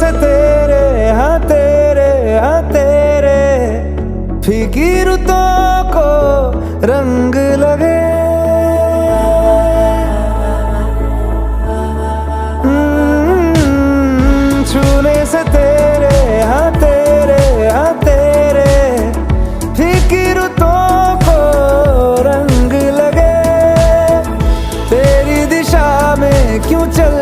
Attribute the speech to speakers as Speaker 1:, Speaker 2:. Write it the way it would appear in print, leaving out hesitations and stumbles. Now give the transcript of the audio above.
Speaker 1: से तेरे हाँ तेरे फीकी रुतों को रंग लगे। छूने से तेरे हाँ तेरे फीकी रुतों को रंग लगे। तेरी दिशा में क्यों चल